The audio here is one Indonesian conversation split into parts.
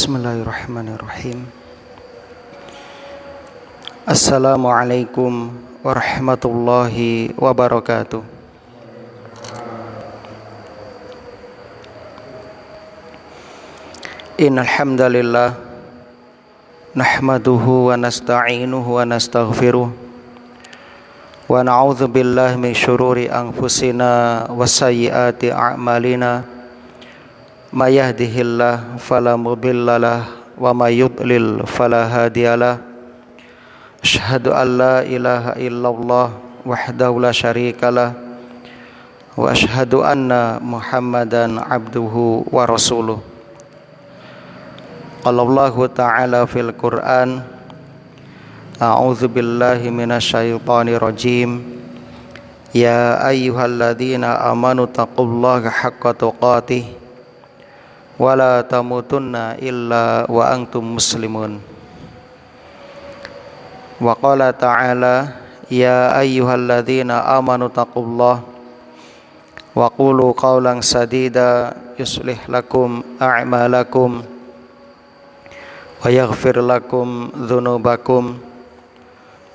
Bismillahirrahmanirrahim. Assalamualaikum warahmatullahi wabarakatuh. Innal hamdalillah nahmaduhu wa nasta'inuhu wa nastaghfiruh wa na'udzu billahi min syururi anfusina wa sayyiati a'malina. May yahdihillahu fala mudhillalah wa may yudlil fala hadiyalah. Asyhadu an la ilaha illallah wahdahu la syarikalah wa asyhadu anna Muhammadan abduhu wa rasuluh. Qala Allahu ta'ala fil Qur'an, a'udzu billahi minasyaitonir rajim. Ya ayyuhalladzina amanu taqullaha haqqa tuqatih wala tamutunna illa wa antum muslimun. Wa qala ta'ala, ya ayyuhalladzina amanu taqullaha wa qulu qawlan sadida yuslih lakum a'malakum wa yaghfir lakum dhunubakum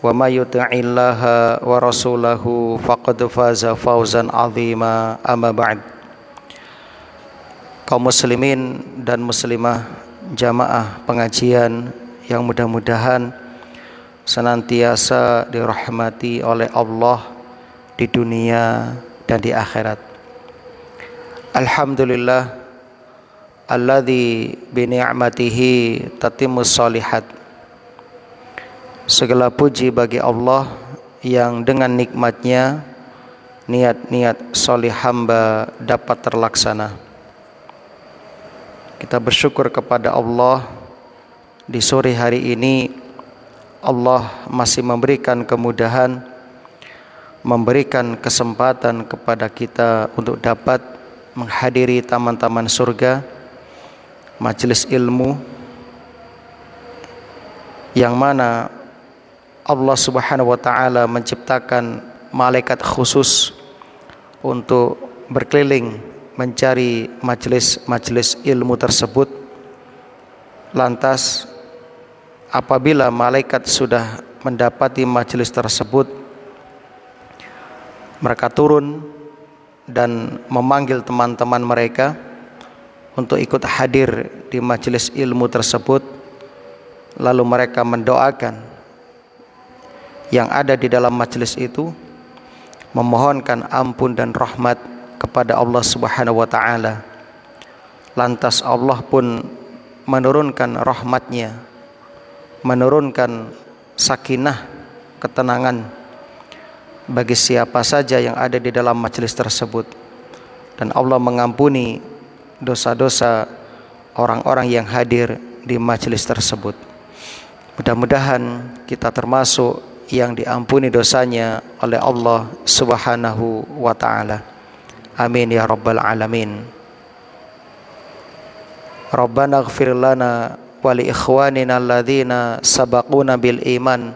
wa may yuti'illaha wa rasulahu faqad faza fawzan 'azima. Amma ba'd. Kaum muslimin dan muslimah jamaah pengajian yang mudah-mudahan senantiasa dirahmati oleh Allah di dunia dan di akhirat. Alhamdulillah alladzi bi ni'matihi tatimmus shalihat. Segala puji bagi Allah yang dengan nikmatnya niat-niat salih hamba dapat terlaksana. Kita bersyukur kepada Allah, di sore hari ini Allah masih memberikan kemudahan, memberikan kesempatan kepada kita untuk dapat menghadiri taman-taman surga, majelis ilmu yang mana Allah Subhanahu wa taala menciptakan malaikat khusus untuk berkeliling mencari majelis ilmu tersebut. Lantas apabila malaikat sudah mendapati majelis tersebut, mereka turun dan memanggil teman-teman mereka untuk ikut hadir di majelis ilmu tersebut. Lalu mereka mendoakan yang ada di dalam majelis itu, memohonkan ampun dan rahmat kepada Allah Subhanahu wa taala. Lantas Allah pun menurunkan rahmatnya, menurunkan sakinah, ketenangan bagi siapa saja yang ada di dalam majelis tersebut, dan Allah mengampuni dosa-dosa orang-orang yang hadir di majelis tersebut. Mudah-mudahan kita termasuk yang diampuni dosanya oleh Allah Subhanahu wa taala. Amin ya rabbal alamin. Rabbana ighfir lana wa li ikhwanina alladzina sabaquna bil iman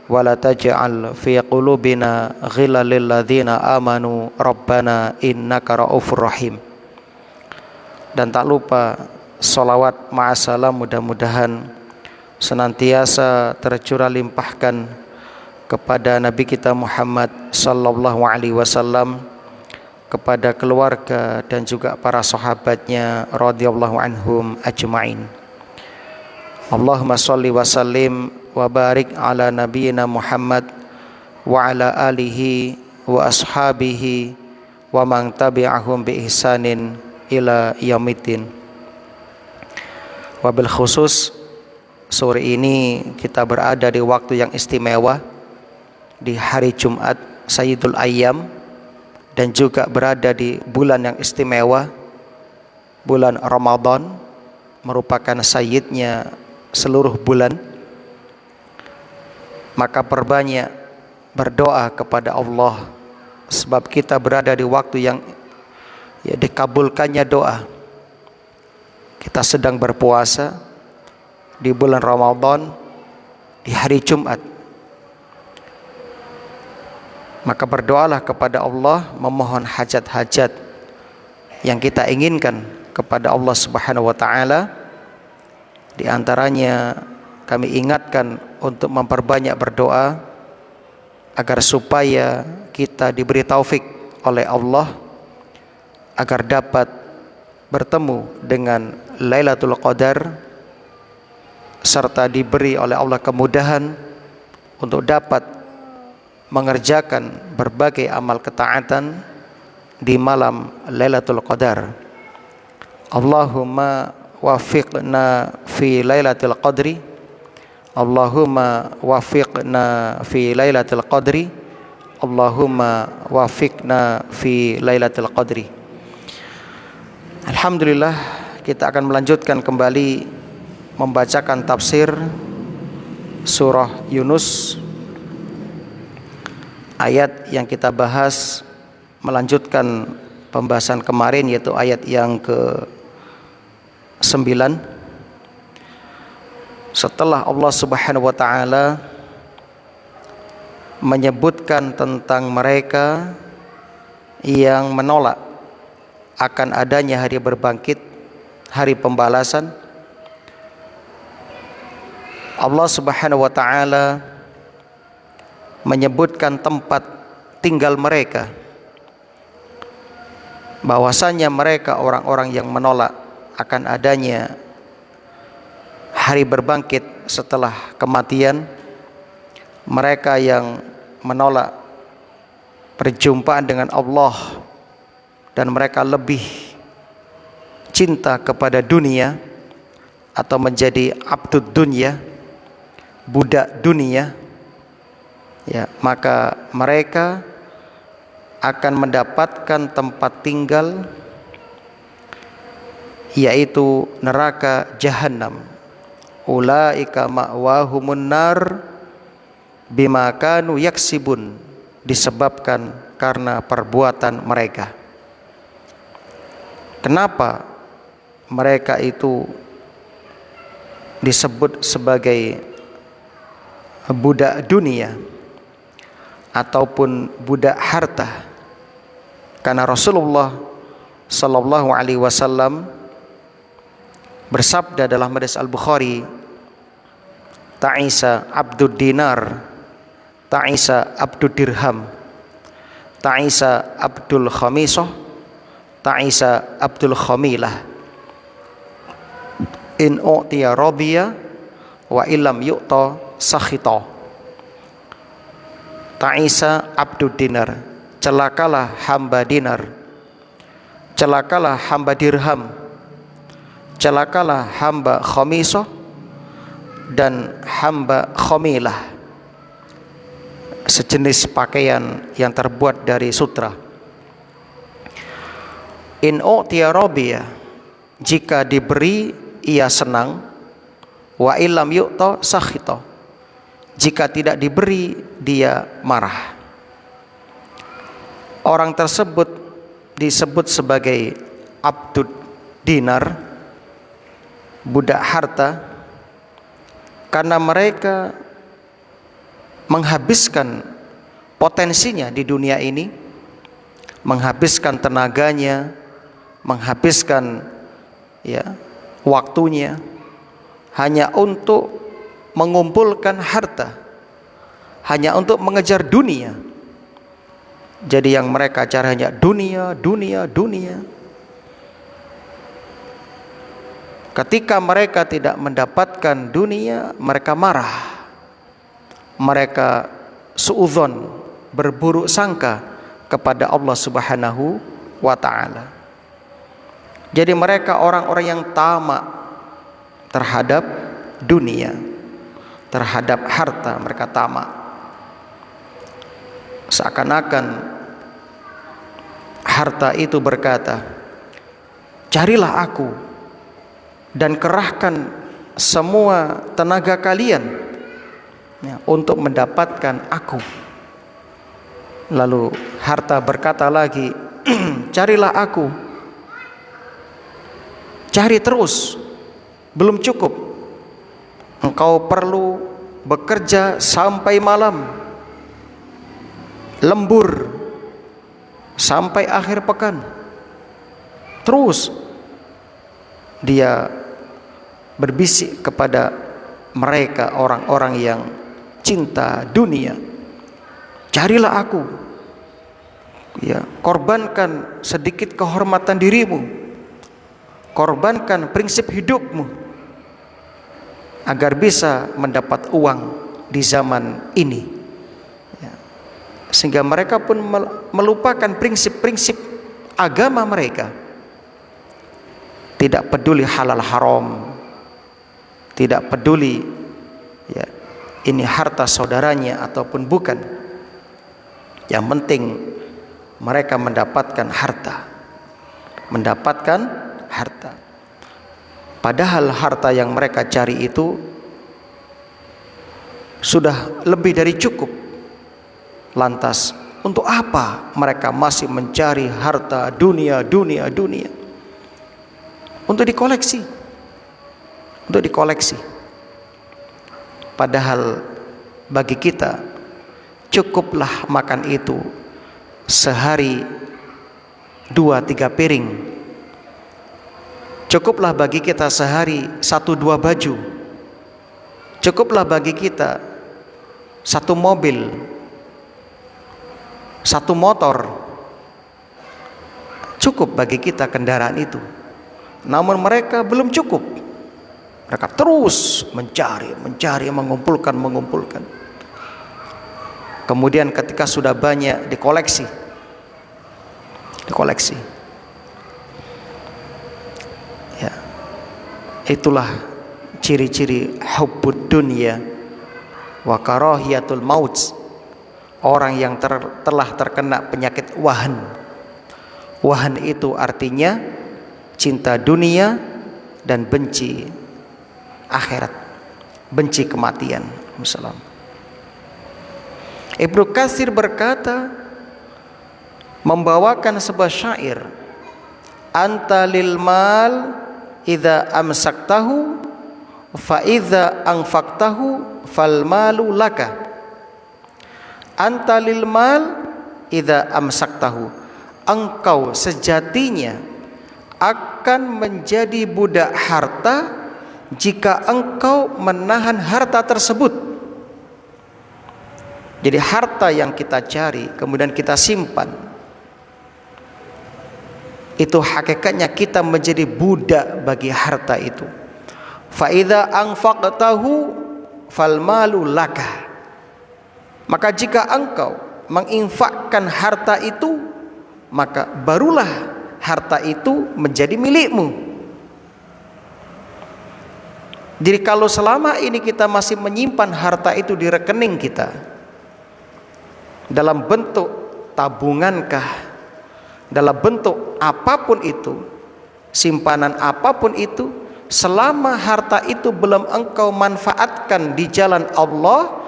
wa la taj'al fi qulubina ghillan lil ladzina amanu rabbana innaka raufur rahim. Dan tak lupa salawat ma'asalam mudah-mudahan senantiasa tercurah limpahkan kepada Nabi kita Muhammad sallallahu alaihi wasallam, kepada keluarga dan juga para sahabatnya radhiyallahu anhum ajma'in. Allahumma shalli wa sallim wa barik ala nabiyyina Muhammad wa ala alihi wa ashabihi wa man tabi'ahum bi ihsanin ila yaumiddin. Wabil khusus sore ini kita berada di waktu yang istimewa, di hari Jumat Sayyidul Ayyam, dan juga berada di bulan yang istimewa, bulan Ramadan, merupakan sayyidnya seluruh bulan. Maka perbanyak berdoa kepada Allah, sebab kita berada di waktu yang dikabulkannya doa. Kita sedang berpuasa di bulan Ramadan, di hari Jumat. Maka berdoalah kepada Allah, memohon hajat-hajat yang kita inginkan kepada Allah Subhanahu wa taala, Di antaranya kami ingatkan untuk memperbanyak berdoa agar supaya kita diberi taufik oleh Allah agar dapat bertemu dengan Lailatul Qadar, serta diberi oleh Allah kemudahan untuk dapat mengerjakan berbagai amal ketaatan di malam Lailatul Qadar. Allahumma wafiqna fi Lailatul Qadri, Allahumma wafiqna fi Lailatul Qadri, Allahumma wafiqna fi Lailatul Qadri. Alhamdulillah, kita akan melanjutkan kembali membacakan tafsir surah Yunus. Ayat yang kita bahas melanjutkan pembahasan kemarin, yaitu ayat yang ke-9. Setelah Allah Subhanahu wa taala menyebutkan tentang mereka yang menolak akan adanya hari berbangkit, hari pembalasan, Allah Subhanahu wa taala menyebutkan tempat tinggal mereka, bahwasanya mereka orang-orang yang menolak akan adanya hari berbangkit setelah kematian, mereka yang menolak perjumpaan dengan Allah, dan mereka lebih cinta kepada dunia atau menjadi abdud dunya, budak dunia, ya, maka mereka akan mendapatkan tempat tinggal, yaitu neraka jahanam. Ulaika ma'wahumun nar bima kanu yaksibun, disebabkan karena perbuatan mereka. Kenapa mereka itu disebut sebagai budak dunia ataupun budak harta? Karena Rasulullah sallallahu alaihi wasallam bersabda dalam hadis Al-Bukhari, ta'isa abdud dinar, ta'isa abdud dirham, ta'isa abdul khamisah, ta'isa abdul khamilah, in u'tiya radiya wa illam yu'ta sakhita. Ta'isa abdud dinar, celakalah hamba dinar, celakalah hamba dirham, celakalah hamba khamisah dan hamba khamilah, sejenis pakaian yang terbuat dari sutra. In u'tiya radiya, jika diberi ia senang, wa illam yu'ta sakhita, jika tidak diberi dia marah. Orang tersebut disebut sebagai abdud dinar, budak harta, karena mereka menghabiskan potensinya di dunia ini, menghabiskan tenaganya, menghabiskan waktunya hanya untuk mengumpulkan harta, hanya untuk mengejar dunia. Jadi yang mereka cari hanya dunia. Ketika mereka tidak mendapatkan dunia, mereka marah, mereka suudzon, berburuk sangka kepada Allah Subhanahu wa ta'ala. Jadi mereka orang-orang yang tamak terhadap dunia, terhadap harta, mereka tamak. Seakan-akan harta itu berkata, carilah aku dan kerahkan semua tenaga kalian untuk mendapatkan aku. Lalu harta berkata lagi, carilah aku, cari terus, belum cukup, engkau perlu bekerja sampai malam, lembur sampai akhir pekan. Terus dia berbisik kepada mereka orang-orang yang cinta dunia, carilah aku, ya, korbankan sedikit kehormatan dirimu, korbankan prinsip hidupmu agar bisa mendapat uang di zaman ini, ya. Sehingga mereka pun melupakan prinsip-prinsip agama mereka, tidak peduli halal haram, tidak peduli, ya, ini harta saudaranya ataupun bukan. Yang penting mereka mendapatkan harta, mendapatkan harta. Padahal harta yang mereka cari itu sudah lebih dari cukup. Lantas untuk apa mereka masih mencari harta dunia? Untuk dikoleksi, untuk dikoleksi. Padahal bagi kita cukuplah makan itu sehari 2-3 piring. Cukuplah bagi kita sehari 1-2 baju. Cukuplah bagi kita 1 mobil, 1 motor. Cukup bagi kita kendaraan itu. Namun mereka belum cukup. Mereka terus mencari, mengumpulkan. Kemudian ketika sudah banyak dikoleksi. Ya. Itulah ciri-ciri hubbud dunya wa karahiyatul maut. Orang yang telah terkena penyakit wahan. Wahan itu artinya cinta dunia dan benci akhirat, benci kematian. Wassalam. Ibnu Katsir berkata, membawakan sebuah syair, anta lil mal idza amsaktahu fa idza anfaqtahu fal malu laka. Anta lil mal idza amsaktahu, engkau sejatinya akan menjadi budak harta jika engkau menahan harta tersebut. Jadi harta yang kita cari kemudian kita simpan, itu hakikatnya kita menjadi budak bagi harta itu. Fa idza anfaqtahu fal malu laka. Maka jika engkau menginfakkan harta itu, maka barulah harta itu menjadi milikmu. Jadi kalau selama ini kita masih menyimpan harta itu di rekening kita, dalam bentuk tabungankah, dalam bentuk apapun itu, simpanan apapun itu, selama harta itu belum engkau manfaatkan di jalan Allah,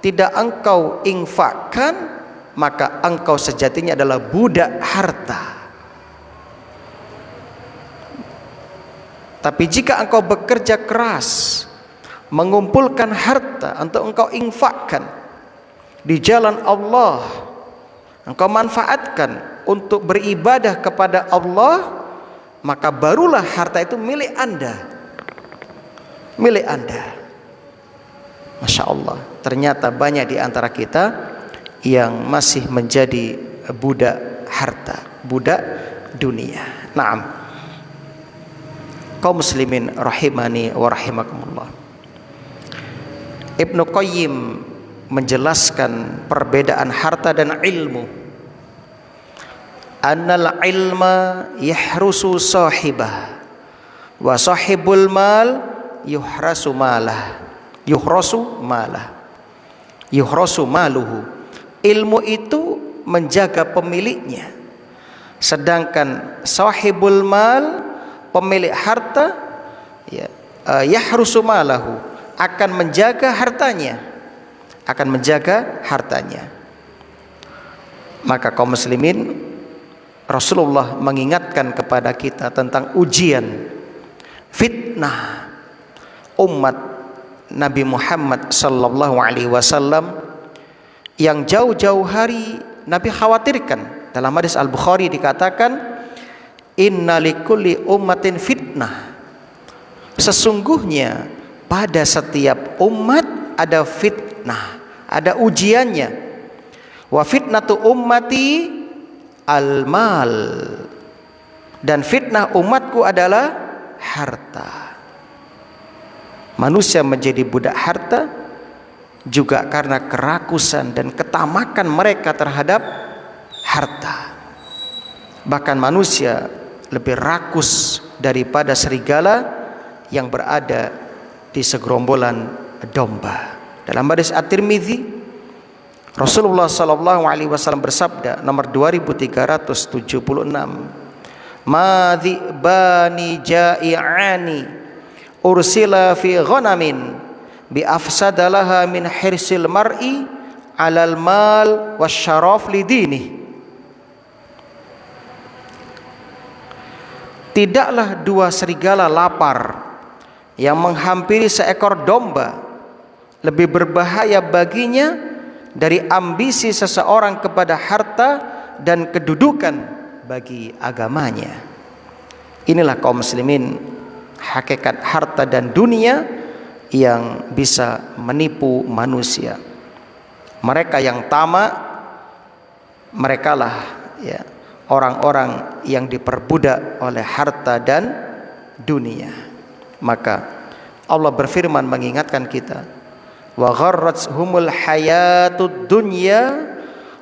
tidak engkau infakkan, maka engkau sejatinya adalah budak harta. Tapi jika engkau bekerja keras mengumpulkan harta untuk engkau infakkan di jalan Allah, engkau manfaatkan untuk beribadah kepada Allah, maka barulah harta itu milik Anda. Milik Anda. Masya Allah, ternyata banyak di antara kita yang masih menjadi budak harta, budak dunia. Naam. Kaum muslimin rahimani wa rahimakumullah. Ibnu Qayyim menjelaskan perbedaan harta dan ilmu. Annal ilma yahrusu sahibah wa sahibul mal yuhrasu malah. Yuhrasu maluhu. Ilmu itu menjaga pemiliknya, sedangkan sahibul mal, pemilik harta, ya, yahrusu malahu, akan menjaga hartanya, Maka kaum muslimin, Rasulullah mengingatkan kepada kita tentang ujian, fitnah umat Nabi Muhammad sallallahu alaihi wasallam yang jauh-jauh hari Nabi khawatirkan. Dalam hadis Al-Bukhari dikatakan, inna likulli ummatin fitnah. Sesungguhnya pada setiap umat ada fitnah, ada ujiannya. Wa fitnatu ummati al-mal. Dan fitnah umatku adalah harta. Manusia menjadi budak harta juga karena kerakusan dan ketamakan mereka terhadap harta. Bahkan manusia lebih rakus daripada serigala yang berada di segerombolan domba. Dalam hadis At-Tirmidzi, Rasulullah sallallahu alaihi wasallam bersabda, nomor 2376, "Ma dzibani ja'i'ani ursila fi ghanamin bi afsadalaha min hirsil mar'i 'alal mal wasyaraf lidini." Tidaklah dua serigala lapar yang menghampiri seekor domba lebih berbahaya baginya dari ambisi seseorang kepada harta dan kedudukan bagi agamanya. Inilah kaum muslimin, hakikat harta dan dunia yang bisa menipu manusia. Mereka yang tamak, merekalah ya orang-orang yang diperbudak oleh harta dan dunia. Maka Allah berfirman mengingatkan kita, wa gharrathumul hayatud dunya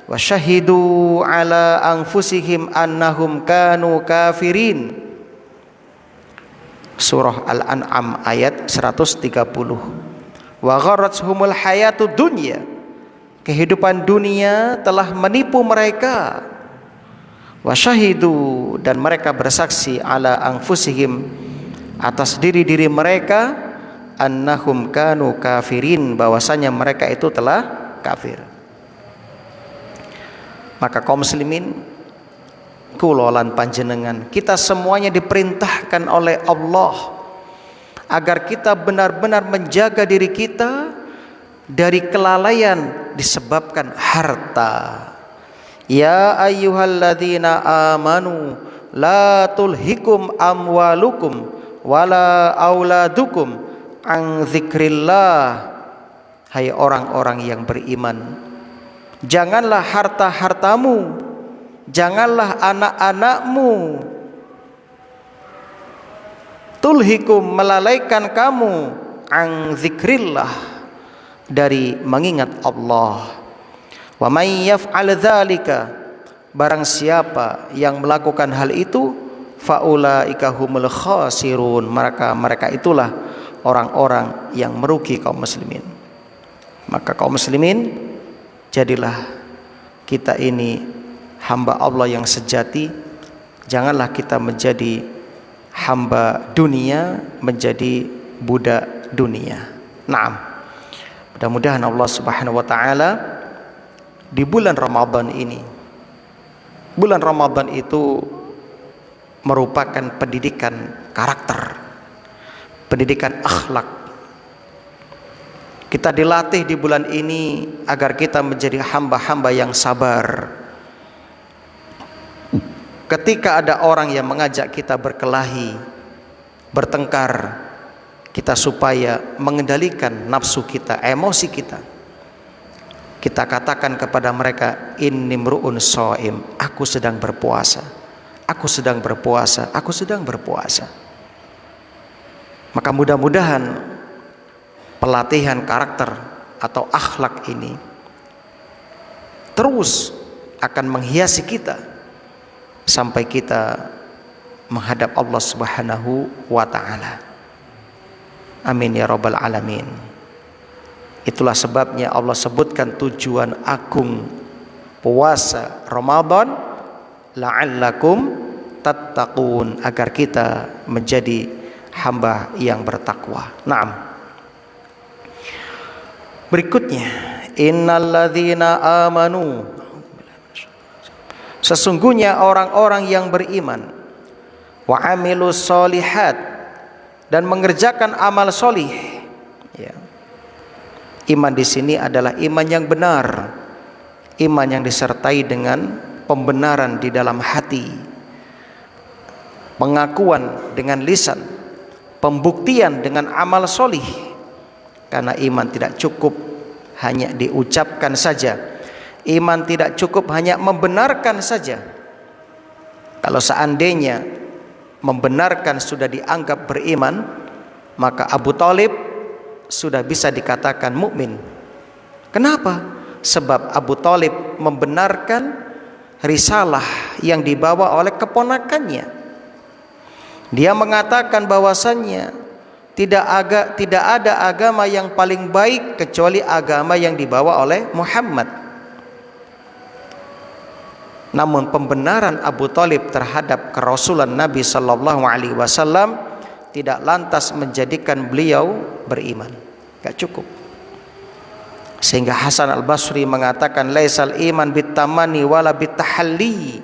wa syahidu ala anfusihim annahum kanu kafirin. Surah Al-An'am ayat 130. Wa gharrathumul hayatud dunya, kehidupan dunia telah menipu mereka. Wa syahidu, dan mereka bersaksi ala anfusihim, atas diri-diri mereka, annahum kanu kafirin, bahwasanya mereka itu telah kafir. Maka kaum muslimin, kula lan panjenengan, kita semuanya diperintahkan oleh Allah agar kita benar-benar menjaga diri kita dari kelalaian disebabkan harta. Ya ayyuhalladzina amanu la tulhikum amwalukum wala auladukum an dzikrillah. Hai orang-orang yang beriman, janganlah harta-hartamu, janganlah anak-anakmu tulhikum, melalaikan kamu, an dzikrillah, dari mengingat Allah. Wa may yaf'al dzalika, barang siapa yang melakukan hal itu, faulaika humul khasirun, mereka itulah orang-orang yang merugi kaum muslimin. Maka kaum muslimin, jadilah kita ini hamba Allah yang sejati. Janganlah kita menjadi hamba dunia, menjadi budak dunia. Naam. Mudah-mudahan Allah Subhanahu wa taala di bulan Ramadan ini, bulan Ramadan itu merupakan pendidikan karakter, pendidikan akhlak. Kita dilatih di bulan ini agar kita menjadi hamba-hamba yang sabar. Ketika ada orang yang mengajak kita berkelahi, bertengkar, kita supaya mengendalikan nafsu kita, emosi kita. Kita katakan kepada mereka, inni mru'un shaim, aku sedang berpuasa, aku sedang berpuasa, aku sedang berpuasa. Maka mudah-mudahan pelatihan karakter atau akhlak ini terus akan menghiasi kita sampai kita menghadap Allah Subhanahu wa taala. Amin ya rabbal alamin. Itulah sebabnya Allah sebutkan tujuan agung puasa Ramadan, la'allakum tattaqun, agar kita menjadi hamba yang bertakwa. Naam. Berikutnya, innalladzina amanu, sesungguhnya orang-orang yang beriman, wa amilus solihat, dan mengerjakan amal solih. Ya. Iman di sini adalah iman yang benar, iman yang disertai dengan pembenaran di dalam hati, pengakuan dengan lisan, pembuktian dengan amal solih. Karena iman tidak cukup hanya diucapkan saja, iman tidak cukup hanya membenarkan saja. Kalau seandainya membenarkan sudah dianggap beriman, maka Abu Thalib sudah bisa dikatakan mukmin. Kenapa? Sebab Abu Thalib membenarkan risalah yang dibawa oleh keponakannya. Dia mengatakan bahwasannya tidak ada agama yang paling baik kecuali agama yang dibawa oleh Muhammad. Namun pembenaran Abu Thalib terhadap kerasulan Nabi sallallahu alaihi wasallam tidak lantas menjadikan beliau beriman. Gak cukup. Sehingga Hasan Al-Basri mengatakan laisal iman bitamani wala bitahalli.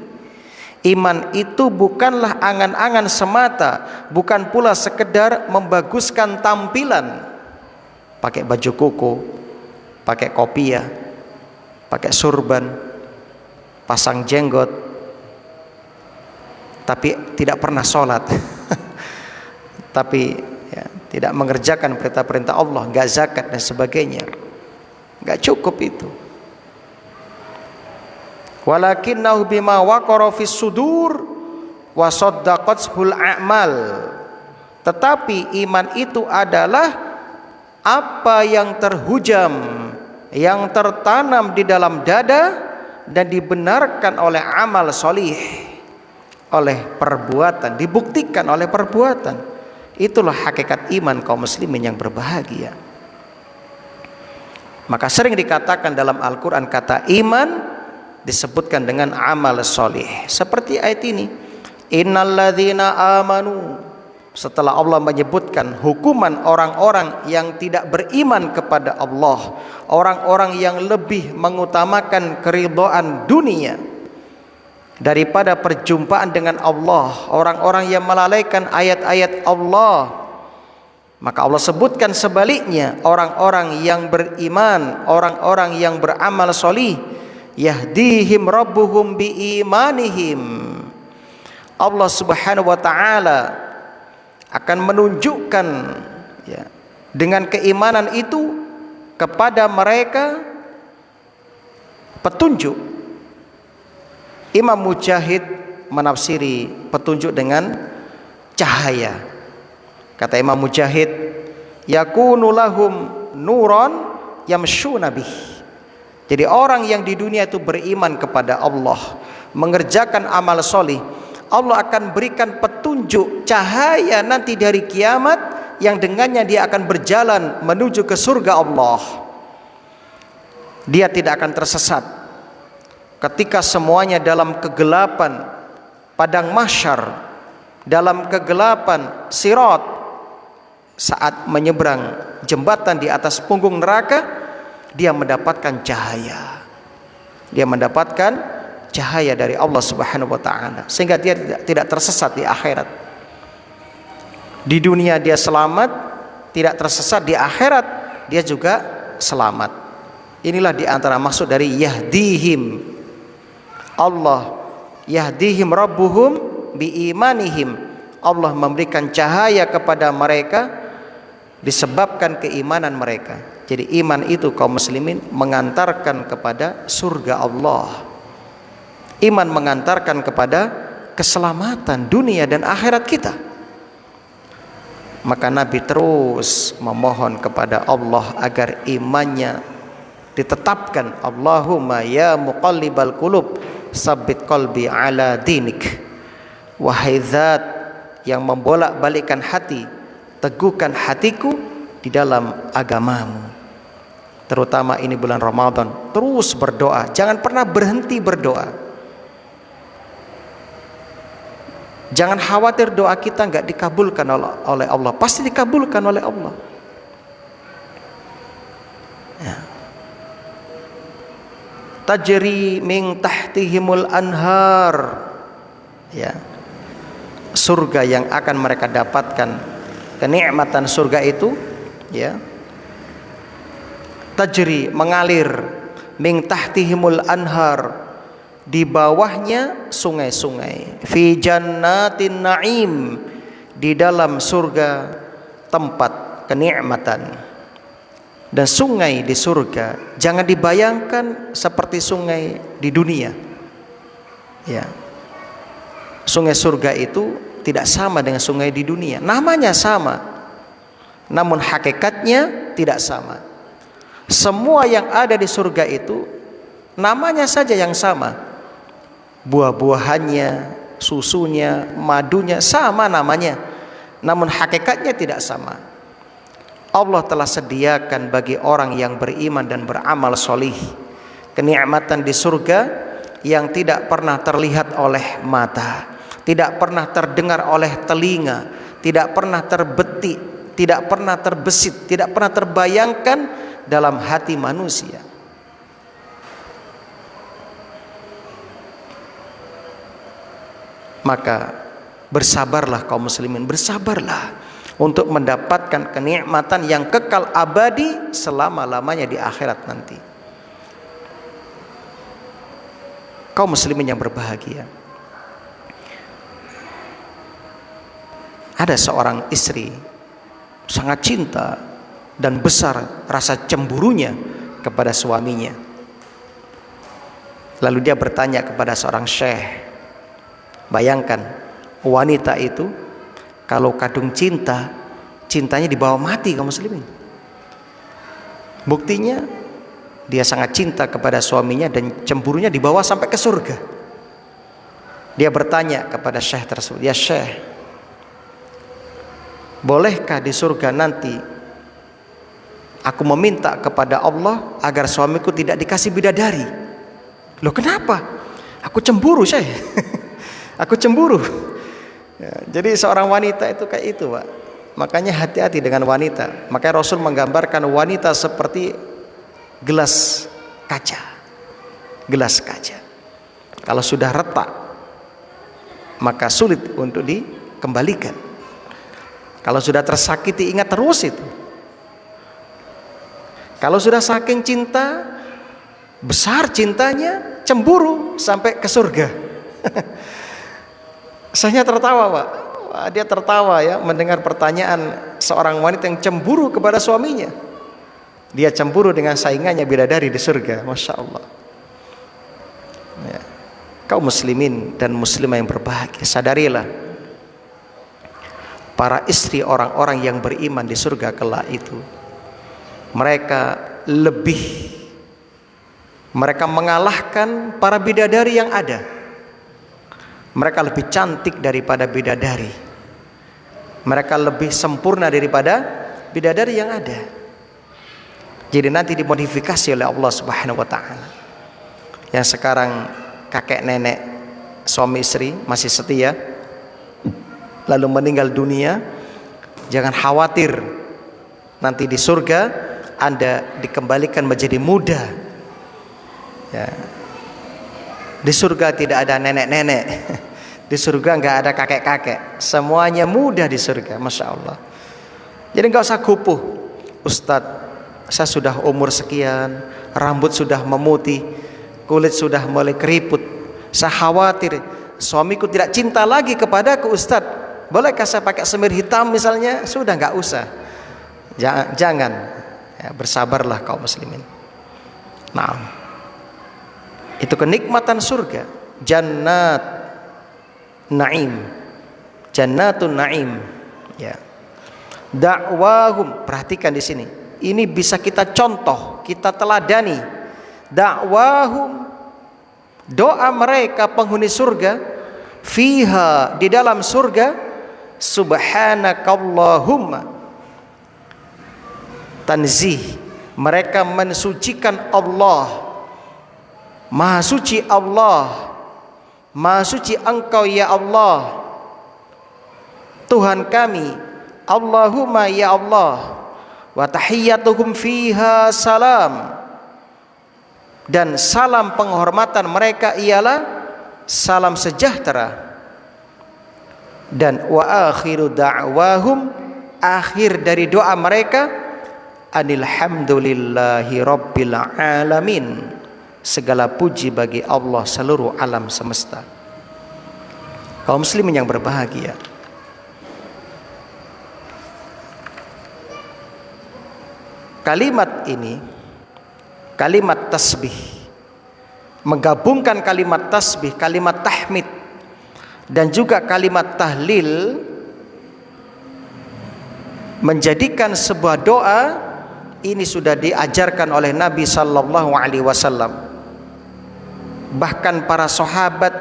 Iman itu bukanlah angan-angan semata, bukan pula sekedar membaguskan tampilan. Pakai baju koko, pakai kopiah, pakai surban, pasang jenggot, tapi tidak pernah sholat. Tapi ya, tidak mengerjakan perintah-perintah Allah, nggak zakat dan sebagainya. Nggak cukup itu. Walakinnahu bima waqara fis sudur wa saddaqathul a'mal. Tetapi iman itu adalah apa yang terhujam, yang tertanam di dalam dada dan dibenarkan oleh amal solih, oleh perbuatan, dibuktikan oleh perbuatan. Itulah hakikat iman kaum muslimin yang berbahagia. Maka sering dikatakan dalam Al-Quran kata iman disebutkan dengan amal solih. Seperti ayat ini, innalladzina amanu. Setelah Allah menyebutkan hukuman orang-orang yang tidak beriman kepada Allah, orang-orang yang lebih mengutamakan keridhaan dunia daripada perjumpaan dengan Allah, orang-orang yang melalaikan ayat-ayat Allah, maka Allah sebutkan sebaliknya, orang-orang yang beriman, orang-orang yang beramal solih, yahdihim rabbuhum biimanihim. Allah Subhanahu wa taala akan menunjukkan ya, dengan keimanan itu kepada mereka petunjuk. Imam Mujahid menafsiri petunjuk dengan cahaya. Kata Imam Mujahid, yakunu lahum nuran yamshuna bih. Jadi orang yang di dunia itu beriman kepada Allah, mengerjakan amal solih, Allah akan berikan petunjuk cahaya nanti dari kiamat yang dengannya dia akan berjalan menuju ke surga Allah. Dia tidak akan tersesat ketika semuanya dalam kegelapan padang mahsyar, dalam kegelapan sirat, saat menyeberang jembatan di atas punggung neraka, dia mendapatkan cahaya. Dia mendapatkan cahaya dari Allah Subhanahu wa taala sehingga dia tidak tersesat di akhirat. Di dunia dia selamat, tidak tersesat, di akhirat dia juga selamat. Inilah di antara maksud dari yahdihim. Allah yahdihim rabbuhum biimanihim. Allah memberikan cahaya kepada mereka disebabkan keimanan mereka. Jadi iman itu kaum muslimin mengantarkan kepada surga Allah. Iman mengantarkan kepada keselamatan dunia dan akhirat kita. Maka Nabi terus memohon kepada Allah agar imannya ditetapkan. Allahumma ya muqallibal qulub sabbit qalbi ala dinik. Wahai zat yang membolak-balikkan hati, teguhkan hatiku di dalam agamamu. Terutama ini bulan Ramadan, terus berdoa, jangan pernah berhenti berdoa. Jangan khawatir doa kita enggak dikabulkan oleh Allah, pasti dikabulkan oleh Allah. Ya. Tajri min tahtihimul anhar. Ya. Surga yang akan mereka dapatkan, kenikmatan surga itu, ya. Tajri, mengalir, min tahtihimul anhar, di bawahnya sungai-sungai, fi jannatin na'im, di dalam surga tempat kenikmatan. Dan sungai di surga jangan dibayangkan seperti sungai di dunia. Ya. Sungai surga itu tidak sama dengan sungai di dunia. Namanya sama, namun hakikatnya tidak sama. Semua yang ada di surga itu namanya saja yang sama. Buah-buahannya, susunya, madunya sama namanya, namun hakikatnya tidak sama. Allah telah sediakan bagi orang yang beriman dan beramal solih kenikmatan di surga yang tidak pernah terlihat oleh mata, tidak pernah terdengar oleh telinga, tidak pernah terbetik, tidak pernah terbesit, tidak pernah terbayangkan dalam hati manusia. Maka bersabarlah kaum muslimin, bersabarlah untuk mendapatkan kenikmatan yang kekal abadi selama-lamanya di akhirat nanti. Kaum muslimin yang berbahagia, ada seorang istri sangat cinta dan besar rasa cemburunya kepada suaminya. Lalu dia bertanya kepada seorang syekh, bayangkan wanita itu kalau kadung cinta, cintanya dibawa mati kaum muslimin. Buktinya dia sangat cinta kepada suaminya dan cemburunya dibawa sampai ke surga. Dia bertanya kepada syekh tersebut, ya syekh, bolehkah di surga nanti aku meminta kepada Allah agar suamiku tidak dikasih bidadari? Loh kenapa? Aku cemburu syekh. Aku cemburu. Ya, jadi seorang wanita itu kayak itu, Pak. Makanya hati-hati dengan wanita. Makanya Rasul menggambarkan wanita seperti gelas kaca. Gelas kaca. Kalau sudah retak, maka sulit untuk dikembalikan. Kalau sudah tersakiti, ingat terus itu. Kalau sudah saking cinta, besar cintanya, cemburu sampai ke surga. Saya tertawa, Pak. Dia tertawa ya mendengar pertanyaan seorang wanita yang cemburu kepada suaminya. Dia cemburu dengan saingannya bidadari di surga. Masya Allah. Ya. Kaum muslimin dan muslimah yang berbahagia, sadarilah para istri orang-orang yang beriman di surga kelak itu, mereka mengalahkan para bidadari yang ada. Mereka lebih cantik daripada bidadari. Mereka lebih sempurna daripada bidadari yang ada. Jadi nanti dimodifikasi oleh Allah Subhanahu wa taala. Yang sekarang kakek nenek suami istri masih setia, lalu meninggal dunia, jangan khawatir, nanti di surga Anda dikembalikan menjadi muda. Ya. Di surga tidak ada nenek-nenek, di surga nggak ada kakek-kakek, semuanya muda di surga, masya Allah. Jadi nggak usah kupuh, Ustadz, saya sudah umur sekian, rambut sudah memutih, kulit sudah mulai keriput, saya khawatir suamiku tidak cinta lagi kepadaku, Ustadz, bolehkah saya pakai semir hitam misalnya? Sudah nggak usah, jangan. Ya, bersabarlah kaum muslimin. Nah, itu kenikmatan surga, jannat naim, jannatun naim. Ya, dakwahum, perhatikan di sini. Ini bisa kita contoh, kita teladani. Dakwahum, doa mereka penghuni surga, fiha, di dalam surga, subhanakallahumma, tanzih, mereka mensucikan Allah. Maha suci Allah, maha suci Engkau ya Allah, Tuhan kami. Allahumma ya Allah, wa tahiyyatuhum fiha salam, dan salam penghormatan mereka ialah salam sejahtera. Dan wa akhiru da'wahum, akhir dari doa mereka, alhamdulillahi rabbil alamin, segala puji bagi Allah seluruh alam semesta. Kaum muslimin yang berbahagia, kalimat ini, kalimat tasbih, menggabungkan kalimat tasbih, kalimat tahmid dan juga kalimat tahlil, menjadikan sebuah doa ini sudah diajarkan oleh Nabi sallallahu alaihi wasallam. Bahkan para sahabat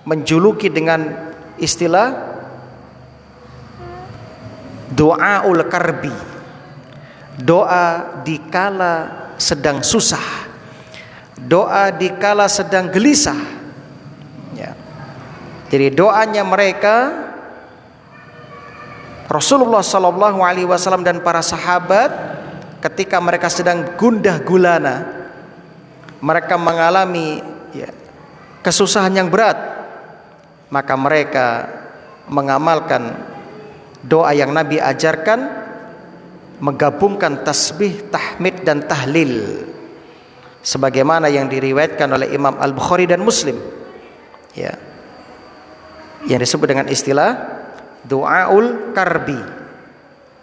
menjuluki dengan istilah doaul karbi, doa dikala sedang susah, doa dikala sedang gelisah, ya. Jadi doanya mereka, Rasulullah sallallahu alaihi wasallam dan para sahabat, ketika mereka sedang gundah gulana, mereka mengalami kesusahan yang berat, maka mereka mengamalkan doa yang Nabi ajarkan, menggabungkan tasbih, tahmid dan tahlil, sebagaimana yang diriwayatkan oleh Imam Al-Bukhari dan Muslim, ya, yang disebut dengan istilah doaul karbi.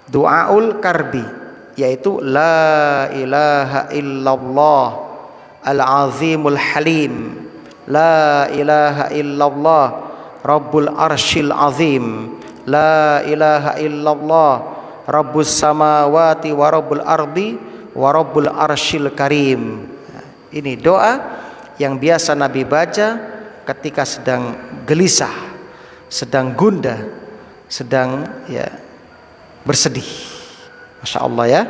Doaul karbi yaitu la ilaha illallah al-azimul halim, la ilaha illallah rabbul arshil azim, la ilaha illallah rabbus samawati wa rabbul ardi wa rabbul arshil karim. Ini doa yang biasa Nabi baca ketika sedang gelisah, sedang gundah, sedang bersedih. Masya Allah ya.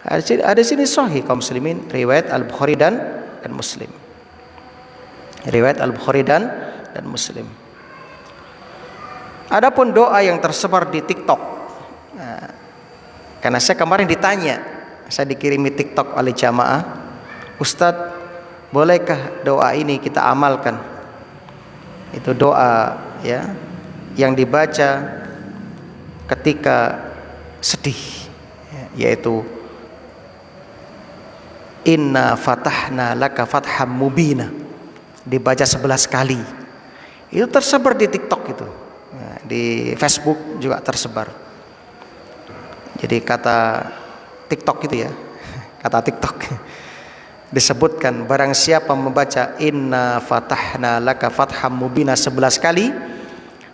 Ada sini sahih kaum muslimin, riwayat Al-Bukhari dan Muslim. Riwayat Al-Bukhari dan Muslim. Adapun doa yang tersebar di TikTok, karena saya kemarin ditanya, saya dikirimi TikTok oleh jamaah, Ustadz, bolehkah doa ini kita amalkan? Itu doa ya yang dibaca ketika sedih, yaitu inna fatahna laka fatham mubina, dibaca 11 kali. Itu tersebar di TikTok itu, di Facebook juga tersebar. Jadi kata TikTok itu ya, kata TikTok disebutkan, barang siapa membaca inna fatahna laka fatham mubina 11 kali,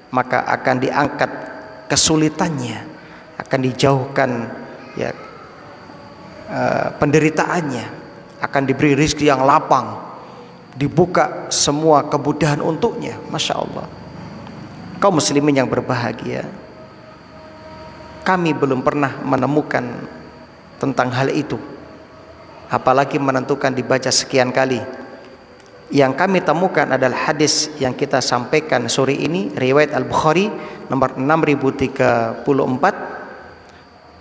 maka akan diangkat kesulitannya, akan dijauhkan penderitaannya, akan diberi rezeki yang lapang, dibuka semua kemudahan untuknya. Masya Allah. Kaum muslimin yang berbahagia, kami belum pernah menemukan tentang hal itu, apalagi menentukan dibaca sekian kali. Yang kami temukan adalah hadis yang kita sampaikan sore ini, riwayat Al-Bukhari nomor 6034,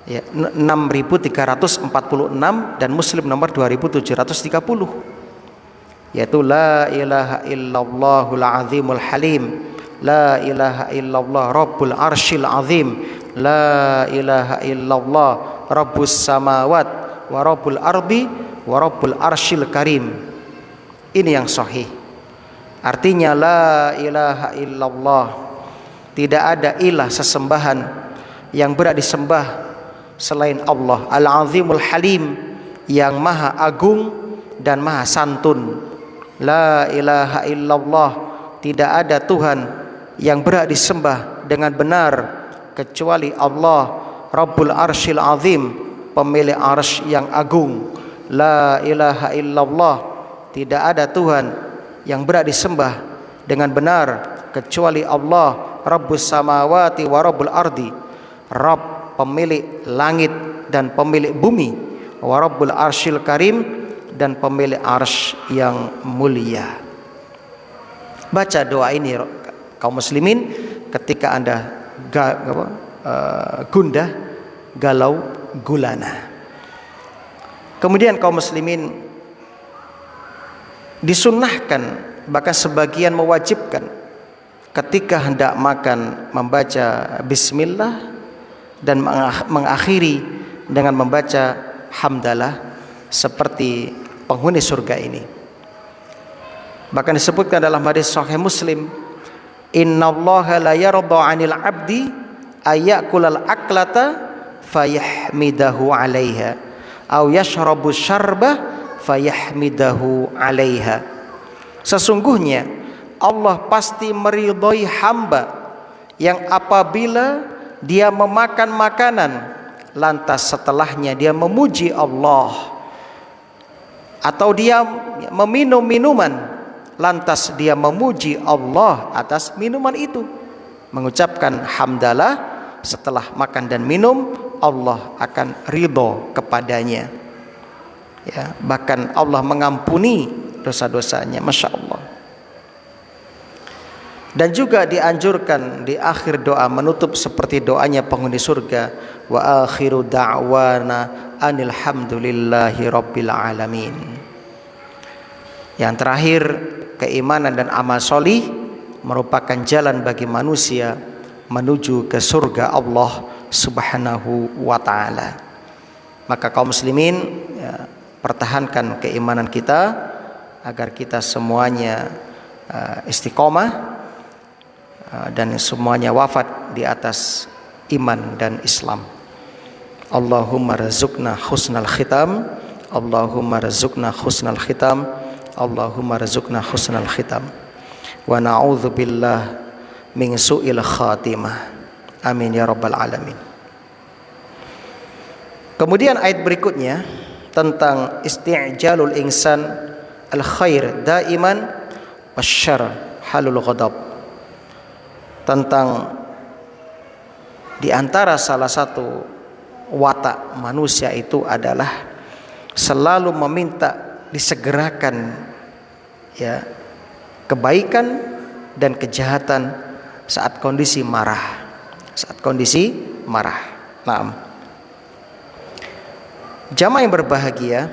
ya, 6346, dan Muslim nomor 2730, yaitu la ilaha illallahul azimul halim, la ilaha illallah rabbul arshil azim, la ilaha illallah rabbus samawat wa rabbul ardi wa rabbul arshil karim. Ini yang sahih. Artinya la ilaha illallah, tidak ada ilah sesembahan yang berhak disembah selain Allah, Al-Azimul Halim, yang maha agung dan maha santun. La ilaha illallah, tidak ada Tuhan yang berhak disembah dengan benar kecuali Allah, Rabbul Arshil Azim, pemilik arsy yang agung. La ilaha illallah, tidak ada Tuhan yang berhak disembah dengan benar kecuali Allah, Rabbus samawati wa rabbul ardi, Rabb pemilik langit dan pemilik bumi, wa rabbul arsyil karim, dan pemilik arsy yang mulia. Baca doa ini kaum muslimin ketika Anda gundah, galau, gulana. Kemudian kaum muslimin disunnahkan, bahkan sebagian mewajibkan, ketika hendak makan membaca bismillah dan mengakhiri dengan membaca hamdalah seperti penghuni surga ini. Bahkan disebutkan dalam hadis sahih Muslim, innallaha la yarda 'anil 'abdi ayyakulal aklata fayahmidahu 'alaiha au yashrabu syarbah fayahmidahu 'alaiha. Sesungguhnya Allah pasti meridhoi hamba yang apabila dia memakan makanan lantas setelahnya dia memuji Allah, atau dia meminum minuman lantas dia memuji Allah atas minuman itu, mengucapkan hamdalah setelah makan dan minum, Allah akan ridho kepadanya, ya, bahkan Allah mengampuni dosa-dosanya. Masya Allah. Dan juga dianjurkan di akhir doa menutup seperti doanya penghuni surga, wa akhiru da'wana anil hamdulillahi rabbil alamin. Yang terakhir, keimanan dan amal solih merupakan jalan bagi manusia menuju ke surga Allah Subhanahu wa ta'ala. Maka kaum muslimin, ya, pertahankan keimanan kita agar kita semuanya istiqomah dan semuanya wafat di atas iman dan Islam. Allahumma rizukna husnal khitam, Allahumma rizukna husnal khitam, Allahumma rizukna husnal khitam, wa na'udzu billah min su'il khatimah. Amin ya rabbal alamin. Kemudian ayat berikutnya tentang isti'jalul insan al khair daiman wasyarr halul ghadab. Tentang di antara salah satu watak manusia itu adalah selalu meminta disegerakan, ya, kebaikan dan kejahatan saat kondisi marah. Saat kondisi marah. Naam. Jamaah yang berbahagia,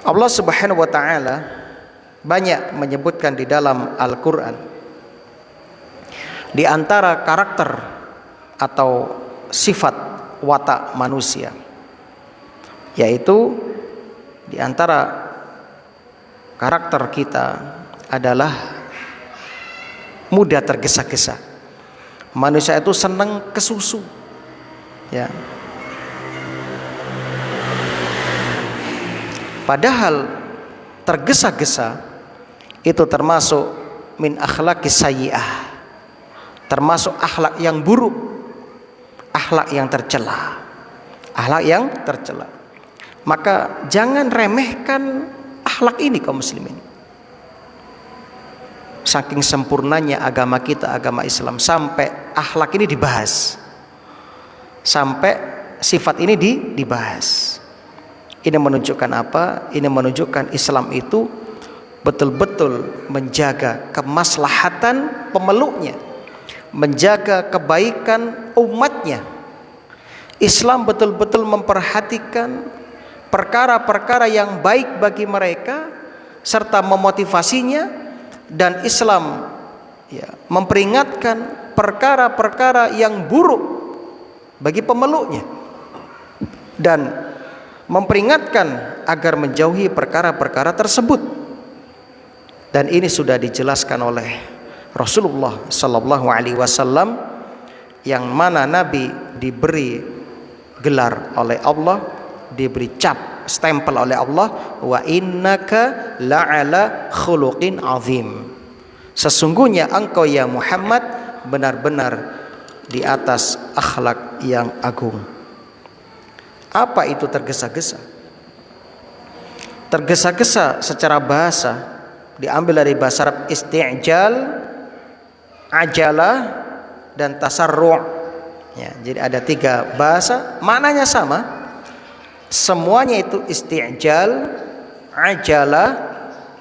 Allah Subhanahu wa taala banyak menyebutkan di dalam Al-Qur'an di antara karakter atau sifat watak manusia, yaitu di antara karakter kita adalah mudah tergesa-gesa. Manusia itu senang ke susu, ya. Padahal tergesa-gesa itu termasuk min akhlaqis sayyi'ah, termasuk akhlak yang buruk, akhlak yang tercela, akhlak yang tercela. Maka jangan remehkan akhlak ini kaum muslimin. Saking sempurnanya agama kita, agama Islam, sampai akhlak ini dibahas, sampai sifat ini dibahas. Ini menunjukkan apa? Ini menunjukkan Islam itu betul-betul menjaga kemaslahatan pemeluknya, menjaga kebaikan umatnya. Islam betul-betul memperhatikan perkara-perkara yang baik bagi mereka serta memotivasinya, dan Islam, ya, memperingatkan perkara-perkara yang buruk bagi pemeluknya dan memperingatkan agar menjauhi perkara-perkara tersebut. Dan ini sudah dijelaskan oleh Rasulullah sallallahu alaihi wasallam, yang mana Nabi diberi gelar oleh Allah, diberi cap, stempel oleh Allah, wa innaka la'ala khuluqin azim. Sesungguhnya engkau ya Muhammad benar-benar di atas akhlak yang agung. Apa itu tergesa-gesa? Tergesa-gesa secara bahasa diambil dari bahasa Arab isti'jal, ajalah, dan tasarru'. Ya, jadi ada 3 bahasa, maknanya sama. Semuanya itu isti'jal, ajalah,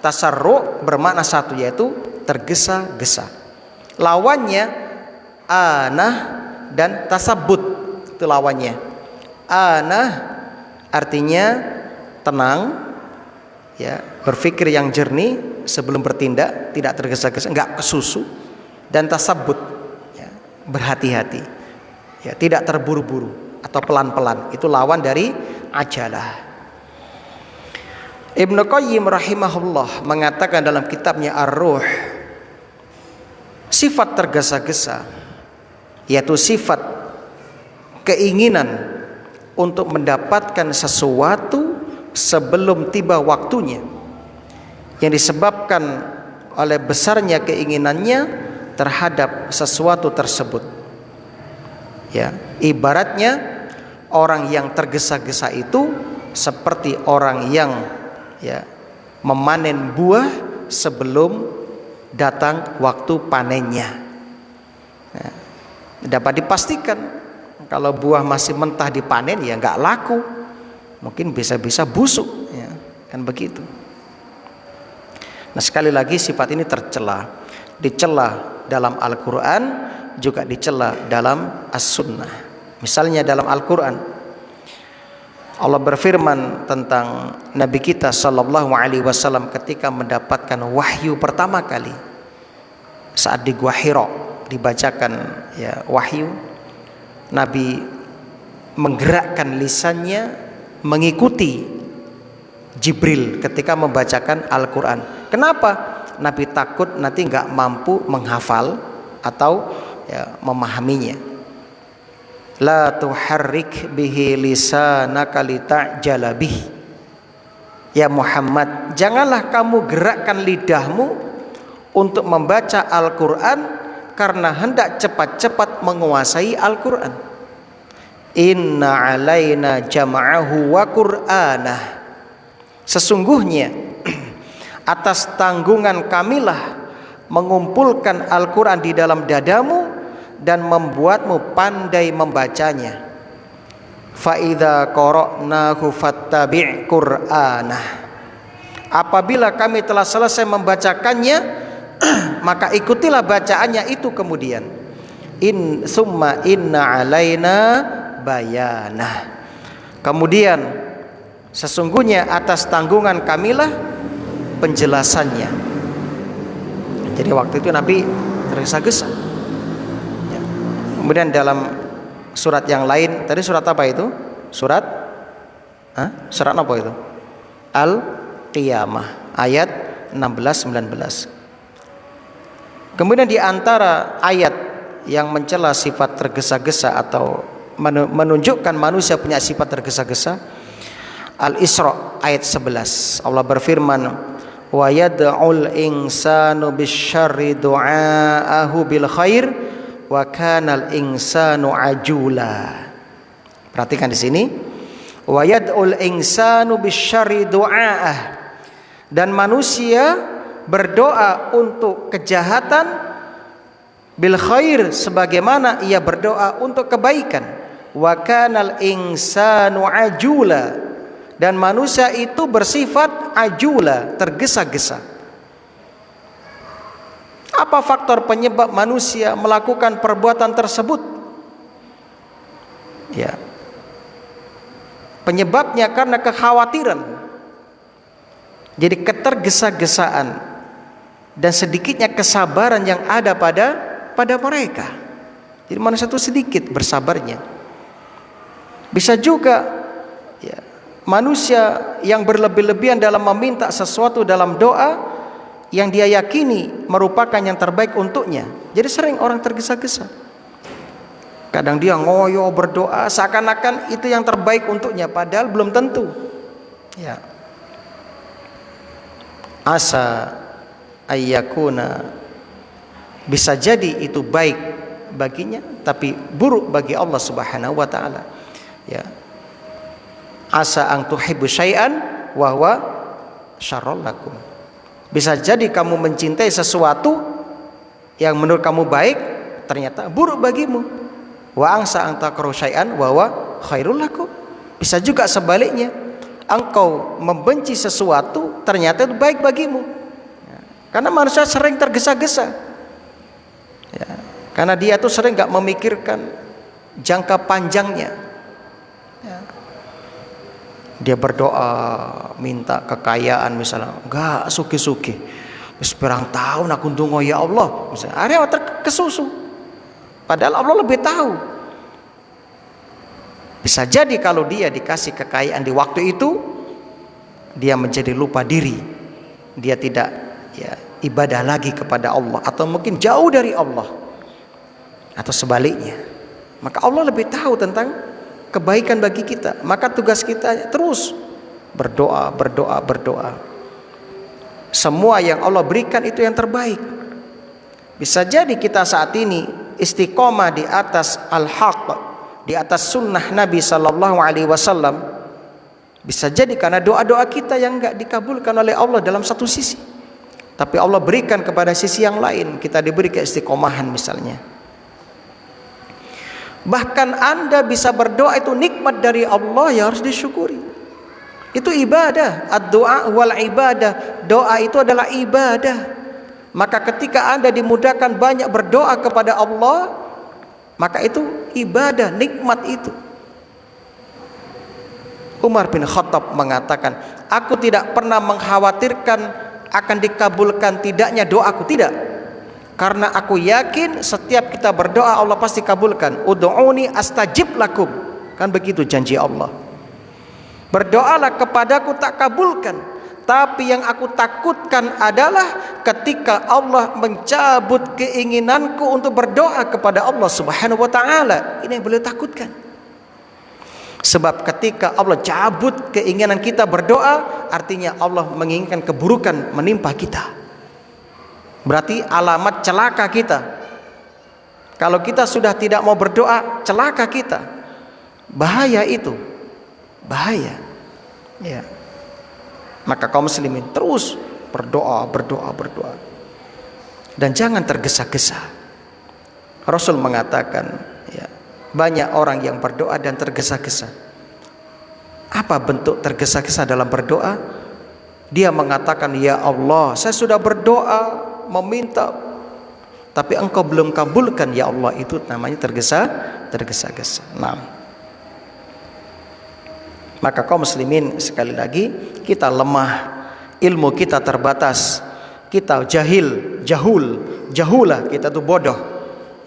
tasarru' bermakna satu, yaitu tergesa-gesa. Lawannya anah dan tasabbut, itu lawannya. Anah artinya tenang, ya, berpikir yang jernih sebelum bertindak, tidak tergesa-gesa, enggak kesusu. Dan tasabbut, ya, berhati-hati, ya, tidak terburu-buru atau pelan-pelan. Itu lawan dari ajalah. Ibnu Qayyim rahimahullah mengatakan dalam kitabnya Ar-Ruh, sifat tergesa-gesa yaitu sifat keinginan untuk mendapatkan sesuatu sebelum tiba waktunya, yang disebabkan oleh besarnya keinginannya terhadap sesuatu tersebut. Ya, ibaratnya orang yang tergesa-gesa itu seperti orang yang ya memanen buah sebelum datang waktu panennya. Nah, dapat dipastikan kalau buah masih mentah dipanen ya nggak laku, mungkin bisa-bisa busuk, ya, kan begitu. Nah, sekali lagi sifat ini dicela dalam Al-Quran, juga dicela dalam As-Sunnah. Misalnya dalam Al-Quran, Allah berfirman tentang Nabi kita Sallallahu Alaihi Wasallam ketika mendapatkan wahyu pertama kali saat di Gua Hira dibacakan ya wahyu, Nabi menggerakkan lisannya mengikuti Jibril ketika membacakan Al-Quran. Kenapa? Nabi takut nanti nggak mampu menghafal atau ya, memahaminya. La tuharrik bihi lisanaka lita'jala bih. Ya Muhammad, janganlah kamu gerakkan lidahmu untuk membaca Al-Quran karena hendak cepat-cepat menguasai Al-Quran. Inna alaina jama'ahu wa qur'anah. Sesungguhnya atas tanggungan kamilah mengumpulkan Al-Quran di dalam dadamu dan membuatmu pandai membacanya. Fa idza qara'nahu fattabi' qur'anah. Apabila kami telah selesai membacakannya, maka ikutilah bacaannya itu kemudian. Summa inna alaina bayanah. Kemudian sesungguhnya atas tanggungan kamilah penjelasannya. Jadi waktu itu Nabi tergesa-gesa. Kemudian dalam surat yang lain, tadi surat apa itu? Surat apa itu? Al-Qiyamah ayat 16-19. Kemudian di antara ayat yang mencela sifat tergesa-gesa atau menunjukkan manusia punya sifat tergesa-gesa, Al-Isra ayat 11. Allah berfirman, wa yad'ul insanu bisyarri du'aahu bil khair wa kanal insanu ajula. Perhatikan di sini, wa yad'ul insanu bisyarri du'aah, dan manusia berdoa untuk kejahatan, bil khair sebagaimana ia berdoa untuk kebaikan, wa kanal insanu ajula, dan manusia itu bersifat ajula, tergesa-gesa. Apa faktor penyebab manusia melakukan perbuatan tersebut? Ya, penyebabnya karena kekhawatiran. Jadi ketergesa-gesaan dan sedikitnya kesabaran yang ada pada mereka. Jadi manusia itu sedikit bersabarnya. Bisa juga ya, manusia yang berlebih-lebihan dalam meminta sesuatu dalam doa yang dia yakini merupakan yang terbaik untuknya. Jadi sering orang tergesa-gesa. Kadang dia ngoyo berdoa seakan-akan itu yang terbaik untuknya, padahal belum tentu. Ya. Asa ayyakuna, bisa jadi itu baik baginya tapi buruk bagi Allah Subhanahu wa taala. Ya. Asa an tuhibbu syai'an wa huwa syarrul lakum. Bisa jadi kamu mencintai sesuatu yang menurut kamu baik, ternyata buruk bagimu. Wa angsa an takrahu syai'an wa huwa khairul lakum. Bisa juga sebaliknya, engkau membenci sesuatu ternyata itu baik bagimu. Ya. Karena manusia sering tergesa-gesa. Ya. Karena dia tuh sering gak memikirkan jangka panjangnya. Ya. Dia berdoa minta kekayaan misalnya, enggak suki-suki, wis pirang tahun aku ndonga ya Allah misalnya, akhirnya terkesusu, padahal Allah lebih tahu. Bisa jadi kalau dia dikasih kekayaan di waktu itu, dia menjadi lupa diri, dia tidak ya ibadah lagi kepada Allah, atau mungkin jauh dari Allah, atau sebaliknya. Maka Allah lebih tahu tentang kebaikan bagi kita. Maka tugas kita terus berdoa, berdoa, berdoa. Semua yang Allah berikan itu yang terbaik. Bisa jadi kita saat ini istiqomah di atas al-haq, di atas sunnah Nabi sallallahu alaihi wasallam, bisa jadi karena doa-doa kita yang enggak dikabulkan oleh Allah dalam satu sisi, tapi Allah berikan kepada sisi yang lain, kita diberi keistiqomahan misalnya. Bahkan Anda bisa berdoa itu nikmat dari Allah yang harus disyukuri. Itu ibadah. Ad-du'a wal ibadah. Doa itu adalah ibadah. Maka ketika Anda dimudahkan banyak berdoa kepada Allah, maka itu ibadah, nikmat itu. Umar bin Khattab mengatakan, aku tidak pernah mengkhawatirkan akan dikabulkan tidaknya doaku, tidak. Karena aku yakin setiap kita berdoa Allah pasti kabulkan. Ud'uni astajib lakum. Kan begitu janji Allah. Berdoalah kepadaku tak kabulkan. Tapi yang aku takutkan adalah ketika Allah mencabut keinginanku untuk berdoa kepada Allah Subhanahu wa taala. Ini yang beliau takutkan. Sebab ketika Allah cabut keinginan kita berdoa, artinya Allah menginginkan keburukan menimpa kita. Berarti alamat celaka kita. Kalau kita sudah tidak mau berdoa, celaka kita. Bahaya itu. Bahaya. Ya. Maka kaum muslimin terus berdoa, berdoa, berdoa. Dan jangan tergesa-gesa. Rasul mengatakan, ya, banyak orang yang berdoa dan tergesa-gesa. Apa bentuk tergesa-gesa dalam berdoa? Dia mengatakan, ya Allah, saya sudah berdoa, meminta, tapi engkau belum kabulkan ya Allah. Itu namanya tergesa-gesa. Nah, maka kaum muslimin sekali lagi, kita lemah, ilmu kita terbatas, kita jahulah, kita tuh bodoh.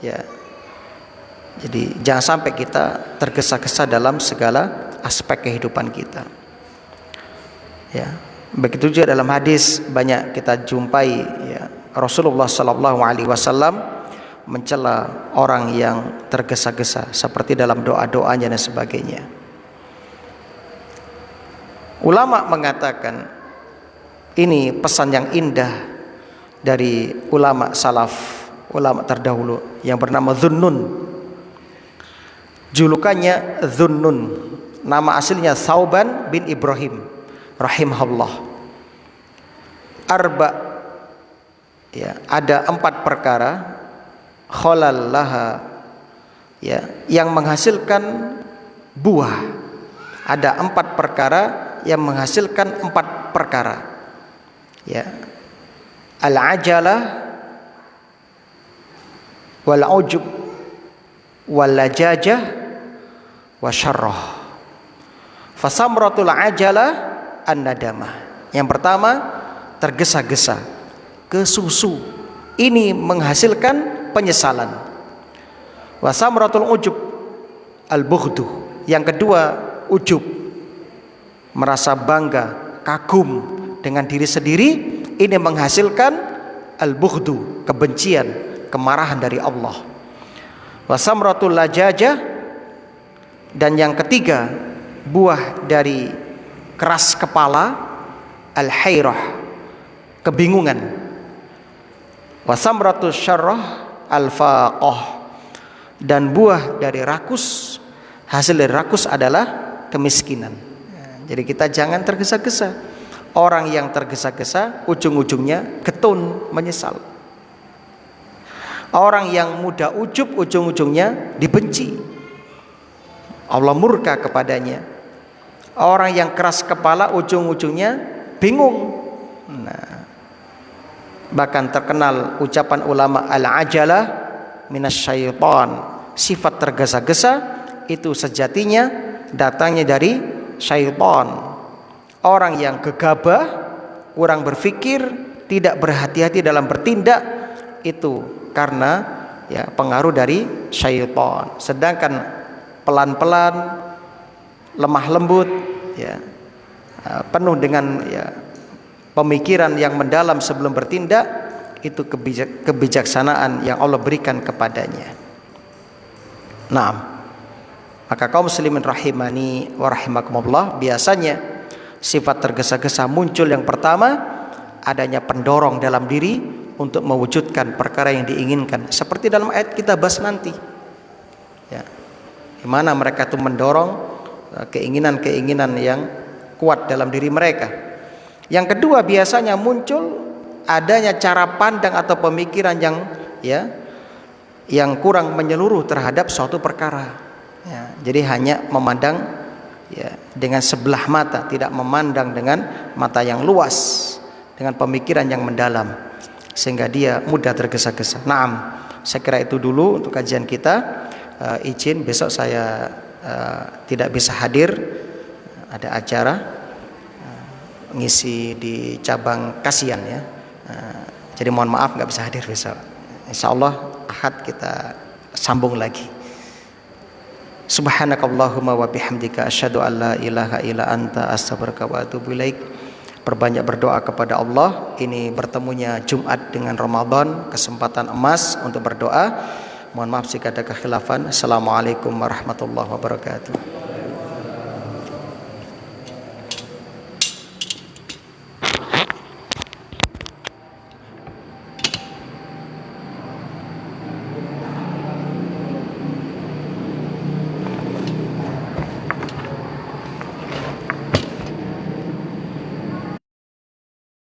Ya. Jadi jangan sampai kita tergesa-gesa dalam segala aspek kehidupan kita. Ya. Begitu juga dalam hadis banyak kita jumpai, ya, Rasulullah sallallahu alaihi wasallam mencela orang yang tergesa-gesa seperti dalam doa-doanya dan sebagainya. Ulama mengatakan ini pesan yang indah dari ulama salaf, ulama terdahulu yang bernama Dhunnun. Julukannya Dhunnun. Nama aslinya Thauban bin Ibrahim rahimahullah. Arba, ya, ada 4 perkara khalal laha, ya, yang menghasilkan buah. Ada 4 perkara yang menghasilkan 4 perkara, ya, al-ajalah wal ujub wal lajajah wasyarrah. Fasamratul ajalah an-nadamah. Yang pertama, tergesa-gesa, kesusu. Ini menghasilkan penyesalan. Wasamratul ujub al-bughdu. Yang kedua, ujub, merasa bangga, kagum dengan diri sendiri. Ini menghasilkan al-bughdu, kebencian, kemarahan dari Allah. Wasamratul lajajah. Dan yang ketiga, buah dari keras kepala, al-hairah, kebingungan. Wasamratul syarrah al-faqah. Dan buah dari rakus, hasil dari rakus adalah kemiskinan. Jadi kita jangan tergesa-gesa. Orang yang tergesa-gesa ujung-ujungnya getun, menyesal. Orang yang mudah ujub ujung-ujungnya dibenci, Allah murka kepadanya. Orang yang keras kepala ujung-ujungnya bingung. Nah, bahkan terkenal ucapan ulama, al-ajalah minasyaitan. Sifat tergesa-gesa itu sejatinya datangnya dari syaitan. Orang yang gegabah, kurang berpikir, tidak berhati-hati dalam bertindak, itu karena, ya, pengaruh dari syaitan. Sedangkan pelan-pelan, lemah lembut, ya, penuh dengan, ya, pemikiran yang mendalam sebelum bertindak, itu kebijaksanaan yang Allah berikan kepadanya. Nah, Maka kaum muslimin rahimani wa rahimakumullah, biasanya sifat tergesa-gesa muncul yang pertama adanya pendorong dalam diri untuk mewujudkan perkara yang diinginkan, seperti dalam ayat kita bahas nanti ya, di mana mereka itu mendorong keinginan-keinginan yang kuat dalam diri mereka. Yang kedua, biasanya muncul adanya cara pandang atau pemikiran yang kurang menyeluruh terhadap suatu perkara ya, jadi hanya memandang ya dengan sebelah mata, tidak memandang dengan mata yang luas, dengan pemikiran yang mendalam, sehingga dia mudah tergesa-gesa. Naam, saya kira itu dulu untuk kajian kita. Izin besok saya tidak bisa hadir, ada acara ngisi di cabang Kasian ya, jadi mohon maaf nggak bisa hadir besok. Insyaallah Ahad kita sambung lagi. Subhanakallahumma wa bihamdika asyhadu an la ilaha illa anta astaghfiruka wa atubu ilaik. Perbanyak berdoa kepada Allah. Ini bertemunya Jumat dengan Ramadan, kesempatan emas untuk berdoa. Mohon maaf jika ada kekhilafan. Assalamualaikum warahmatullahi wabarakatuh.